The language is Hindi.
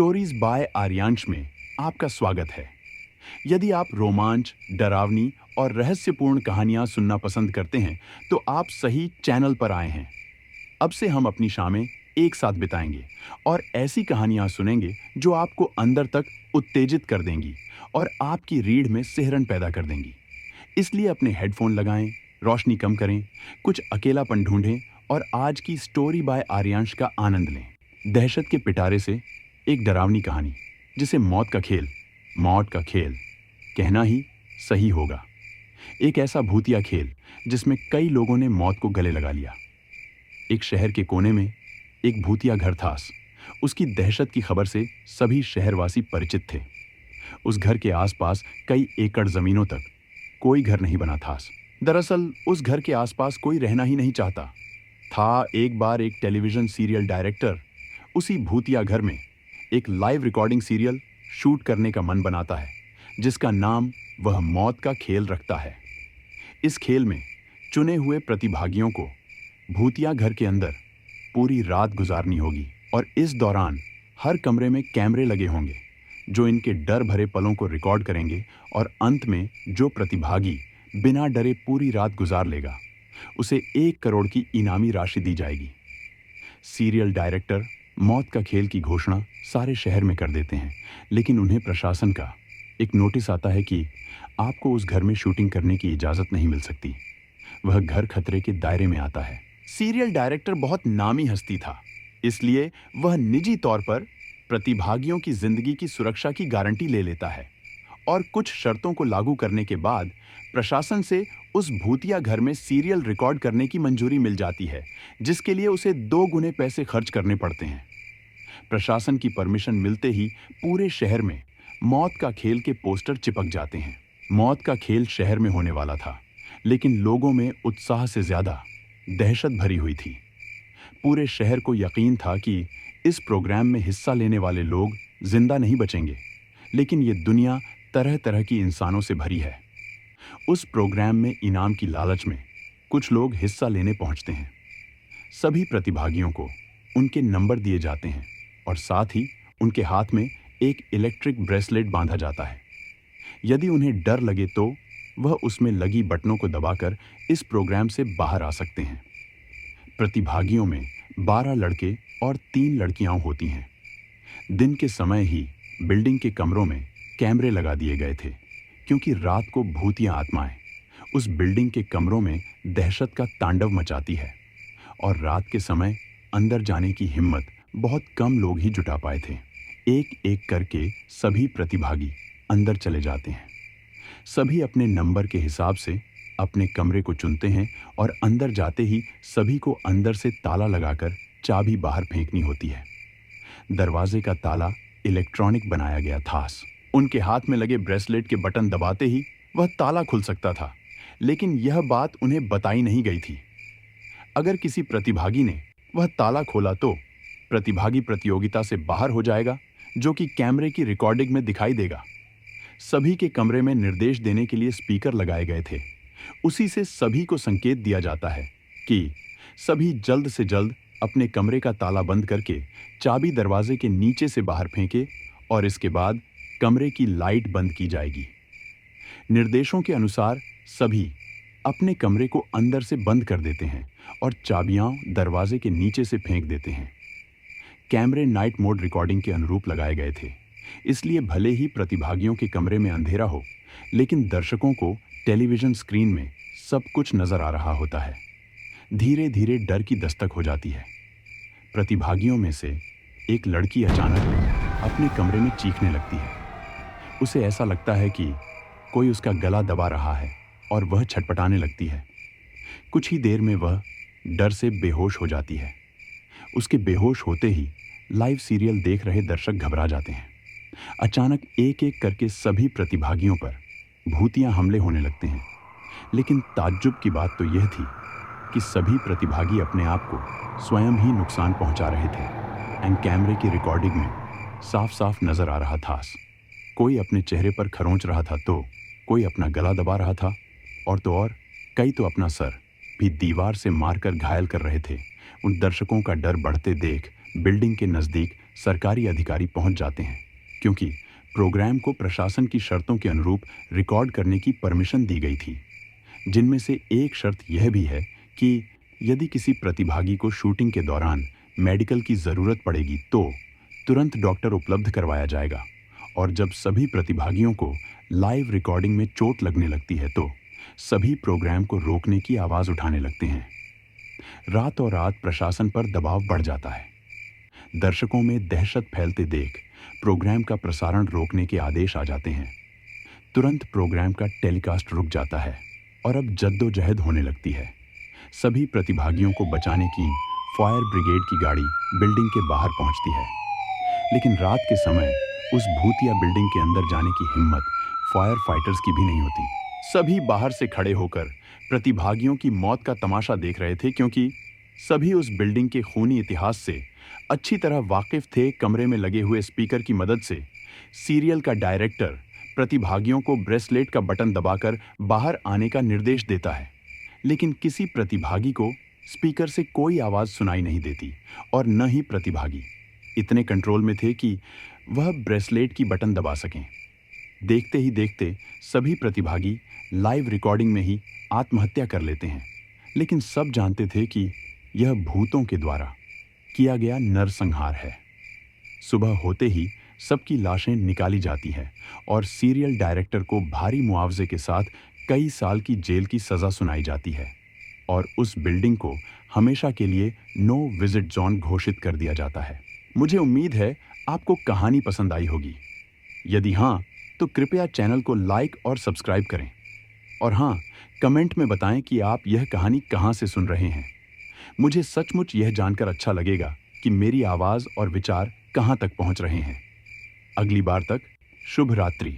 स्टोरीज बाय आर्यांश में आपका स्वागत है। यदि आप रोमांच, डरावनी और रहस्यपूर्ण कहानियां सुनना पसंद करते हैं, तो आप सही चैनल पर आए हैं। अब से हम अपनी शामें एक साथ बिताएंगे और ऐसी कहानियां सुनेंगे जो आपको अंदर तक उत्तेजित कर देंगी और आपकी रीढ़ में सिहरन पैदा कर देंगी। इसलिए अपने हेडफोन लगाएं, रोशनी कम करें, कुछ अकेलापन ढूंढें और आज की स्टोरी बाय आर्यांश का आनंद लें। दहशत के पिटारे से एक डरावनी कहानी, जिसे मौत का खेल कहना ही सही होगा। एक ऐसा भूतिया खेल जिसमें कई लोगों ने मौत को गले लगा लिया। एक शहर के कोने में एक भूतिया घर था। उसकी दहशत की खबर से सभी शहरवासी परिचित थे। उस घर के आसपास कई एकड़ जमीनों तक कोई घर नहीं बना था। दरअसल उस घर के आसपास कोई रहना ही नहीं चाहता था। एक बार एक टेलीविजन सीरियल डायरेक्टर उसी भूतिया घर में एक लाइव रिकॉर्डिंग सीरियल शूट करने का मन बनाता है, जिसका नाम वह मौत का खेल रखता है। इस खेल में चुने हुए प्रतिभागियों को भूतिया घर के अंदर पूरी रात गुजारनी होगी और इस दौरान हर कमरे में कैमरे लगे होंगे जो इनके डर भरे पलों को रिकॉर्ड करेंगे और अंत में जो प्रतिभागी बिना डरे पूरी रात गुजार लेगा, उसे 1 करोड़ की इनामी राशि दी जाएगी। सीरियल डायरेक्टर मौत का खेल की घोषणा सारे शहर में कर देते हैं, लेकिन उन्हें प्रशासन का एक नोटिस आता है कि आपको उस घर में शूटिंग करने की इजाजत नहीं मिल सकती। वह घर खतरे के दायरे में आता है। सीरियल डायरेक्टर बहुत नामी हस्ती था, इसलिए वह निजी तौर पर प्रतिभागियों की जिंदगी की सुरक्षा की गारंटी ले लेता है और कुछ शर्तों को लागू करने के बाद प्रशासन से उस भूतिया घर में सीरियल रिकॉर्ड करने की मंजूरी मिल जाती है, जिसके लिए उसे 2 गुने पैसे खर्च करने पड़ते हैं। प्रशासन की परमिशन मिलते ही पूरे शहर में मौत का खेल के पोस्टर चिपक जाते हैं। मौत का खेल शहर में होने वाला था, लेकिन लोगों में उत्साह से ज्यादा दहशत भरी हुई थी। पूरे शहर को यकीन था कि इस प्रोग्राम में हिस्सा लेने वाले लोग जिंदा नहीं बचेंगे, लेकिन ये दुनिया तरह तरह की इंसानों से भरी है। उस प्रोग्राम में इनाम की लालच में कुछ लोग हिस्सा लेने पहुंचते हैं। सभी प्रतिभागियों को उनके नंबर दिए जाते हैं और साथ ही उनके हाथ में एक इलेक्ट्रिक ब्रेसलेट बांधा जाता है। यदि उन्हें डर लगे तो वह उसमें लगी बटनों को दबाकर इस प्रोग्राम से बाहर आ सकते हैं। प्रतिभागियों में 12 लड़के और 3 लड़कियां होती हैं। दिन के समय ही बिल्डिंग के कमरों में कैमरे लगा दिए गए थे, क्योंकि रात को भूतिया आत्माएं उस बिल्डिंग के कमरों में दहशत का तांडव मचाती है और रात के समय अंदर जाने की हिम्मत बहुत कम लोग ही जुटा पाए थे। एक एक करके सभी प्रतिभागी अंदर चले जाते हैं। सभी अपने नंबर के हिसाब से अपने कमरे को चुनते हैं और अंदर जाते ही सभी को अंदर से ताला लगाकर चाबी बाहर फेंकनी होती है। दरवाजे का ताला इलेक्ट्रॉनिक बनाया गया था। उनके हाथ में लगे ब्रेसलेट के बटन दबाते ही वह ताला खुल सकता था, लेकिन यह बात उन्हें बताई नहीं गई थी। अगर किसी प्रतिभागी ने वह ताला खोला तो प्रतिभागी प्रतियोगिता से बाहर हो जाएगा, जो कि कैमरे की रिकॉर्डिंग में दिखाई देगा। सभी के कमरे में निर्देश देने के लिए स्पीकर लगाए गए थे। उसी से सभी को संकेत दिया जाता है कि सभी जल्द से जल्द अपने कमरे का ताला बंद करके चाबी दरवाजे के नीचे से बाहर फेंके और इसके बाद कमरे की लाइट बंद की जाएगी। निर्देशों के अनुसार सभी अपने कमरे को अंदर से बंद कर देते हैं और चाबियां दरवाजे के नीचे से फेंक देते हैं। कैमरे नाइट मोड रिकॉर्डिंग के अनुरूप लगाए गए थे, इसलिए भले ही प्रतिभागियों के कमरे में अंधेरा हो, लेकिन दर्शकों को टेलीविजन स्क्रीन में सब कुछ नजर आ रहा होता है। धीरे धीरे डर की दस्तक हो जाती है। प्रतिभागियों में से एक लड़की अचानक अपने कमरे में चीखने लगती है। उसे ऐसा लगता है कि कोई उसका गला दबा रहा है और वह छटपटाने लगती है। कुछ ही देर में वह डर से बेहोश हो जाती है। उसके बेहोश होते ही लाइव सीरियल देख रहे दर्शक घबरा जाते हैं। अचानक एक एक करके सभी प्रतिभागियों पर भूतिया हमले होने लगते हैं, लेकिन ताज्जुब की बात तो यह थी कि सभी प्रतिभागी अपने आप को स्वयं ही नुकसान पहुंचा रहे थे। एंड कैमरे की रिकॉर्डिंग में साफ साफ नजर आ रहा था। कोई अपने चेहरे पर खरोंच रहा था तो कोई अपना गला दबा रहा था और कई तो अपना सर भी दीवार से मारकर घायल कर रहे थे। उन दर्शकों का डर बढ़ते देख बिल्डिंग के नजदीक सरकारी अधिकारी पहुंच जाते हैं, क्योंकि प्रोग्राम को प्रशासन की शर्तों के अनुरूप रिकॉर्ड करने की परमिशन दी गई थी, जिनमें से एक शर्त यह भी है कि यदि किसी प्रतिभागी को शूटिंग के दौरान मेडिकल की ज़रूरत पड़ेगी तो तुरंत डॉक्टर उपलब्ध करवाया जाएगा, और जब सभी प्रतिभागियों को लाइव रिकॉर्डिंग में चोट लगने लगती है तो सभी प्रोग्राम को रोकने की आवाज़ उठाने लगते हैं। रातों रात प्रशासन पर दबाव बढ़ जाता है। दर्शकों में दहशत फैलते देख प्रोग्राम का प्रसारण रोकने के आदेश आ जाते हैं। तुरंत प्रोग्राम का टेलीकास्ट रुक जाता है और अब जद्दोजहद होने लगती है। सभी प्रतिभागियों को बचाने की फायर ब्रिगेड की गाड़ी बिल्डिंग के बाहर पहुंचती है, लेकिन रात के समय उस भूतिया बिल्डिंग के अंदर जाने की हिम्मत फायर फाइटर्स की भी नहीं होती। सभी बाहर से खड़े होकर प्रतिभागियों की मौत का तमाशा देख रहे थे, क्योंकि सभी उस बिल्डिंग के खूनी इतिहास से अच्छी तरह वाकिफ थे। कमरे में लगे हुए स्पीकर की मदद से सीरियल का डायरेक्टर प्रतिभागियों को ब्रेसलेट का बटन दबाकर बाहर आने का निर्देश देता है, लेकिन किसी प्रतिभागी को स्पीकर से कोई आवाज़ सुनाई नहीं देती और न ही प्रतिभागी इतने कंट्रोल में थे कि वह ब्रेसलेट की बटन दबा सकें। देखते ही देखते सभी प्रतिभागी लाइव रिकॉर्डिंग में ही आत्महत्या कर लेते हैं, लेकिन सब जानते थे कि यह भूतों के द्वारा किया गया नरसंहार है। सुबह होते ही सबकी लाशें निकाली जाती हैं और सीरियल डायरेक्टर को भारी मुआवजे के साथ कई साल की जेल की सज़ा सुनाई जाती है और उस बिल्डिंग को हमेशा के लिए नो विजिट जोन घोषित कर दिया जाता है। मुझे उम्मीद है आपको कहानी पसंद आई होगी। यदि हाँ, तो कृपया चैनल को लाइक और सब्सक्राइब करें, और हाँ, कमेंट में बताएं कि आप यह कहानी कहाँ से सुन रहे हैं। मुझे सचमुच यह जानकर अच्छा लगेगा कि मेरी आवाज़ और विचार कहाँ तक पहुँच रहे हैं। अगली बार तक शुभ रात्रि।